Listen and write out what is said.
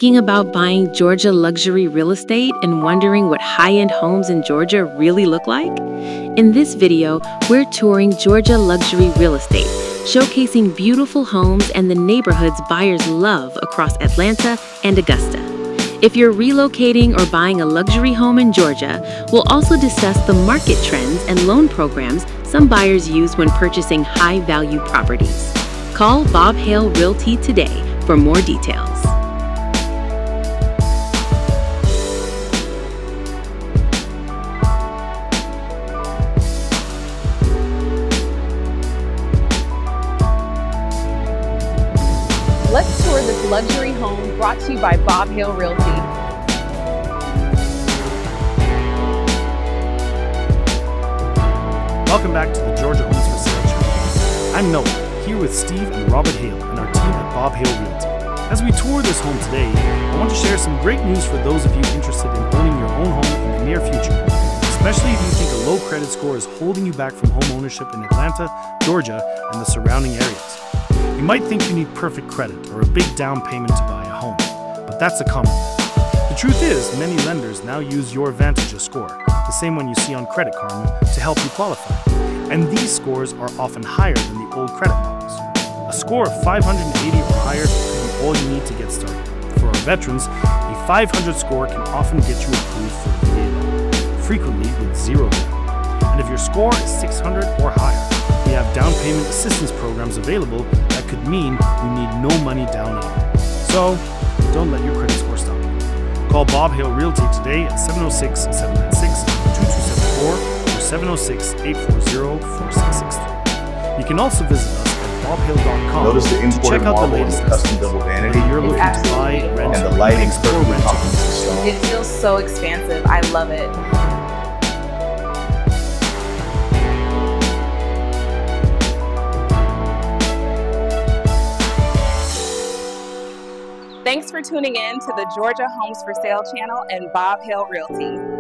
Thinking about buying Georgia luxury real estate and wondering what high-end homes in Georgia really look like? In this video, we're touring Georgia luxury real estate, showcasing beautiful homes and the neighborhoods buyers love across Atlanta and Augusta. If you're relocating or buying a luxury home in Georgia, we'll also discuss the market trends and loan programs some buyers use when purchasing high-value properties. Call Bob Hale Realty today for more details. Let's tour this luxury home brought to you by Bob Hale Realty. Welcome back to the Georgia Homes for Sale channel. I'm Noah, here with Steve and Robert Hale and our team at Bob Hale Realty. As we tour this home today, I want to share some great news for those of you interested in owning your own home in the near future, especially if you think a low credit score is holding you back from home ownership in Atlanta, Georgia, and the surrounding areas. You might think you need perfect credit or a big down payment to buy a home, but that's a common myth. The truth is, many lenders now use your VantageScore, the same one you see on Credit Karma, to help you qualify. And these scores are often higher than the old credit models. A score of 580 or higher can be all you need to get started. For our veterans, a 500 score can often get you approved for a VA loan, frequently with zero down. And if your score is 600 or higher, we have down payment assistance programs available that could mean you need no money down at all. So, don't let your credit score stop you. Call Bob Hale Realty today at 706-796-2274 or 706-840-4663. You can also visit us at bobhale.com Notice the to imported check out the marble and latest custom listings. double vanity. Whether you're looking to absolutely buy, rent, And the or lighting's explore perfectly rental. complements the stone. It feels so expansive. I love it. Thanks for tuning in to the Georgia Homes for Sale channel and Bob Hale Realty.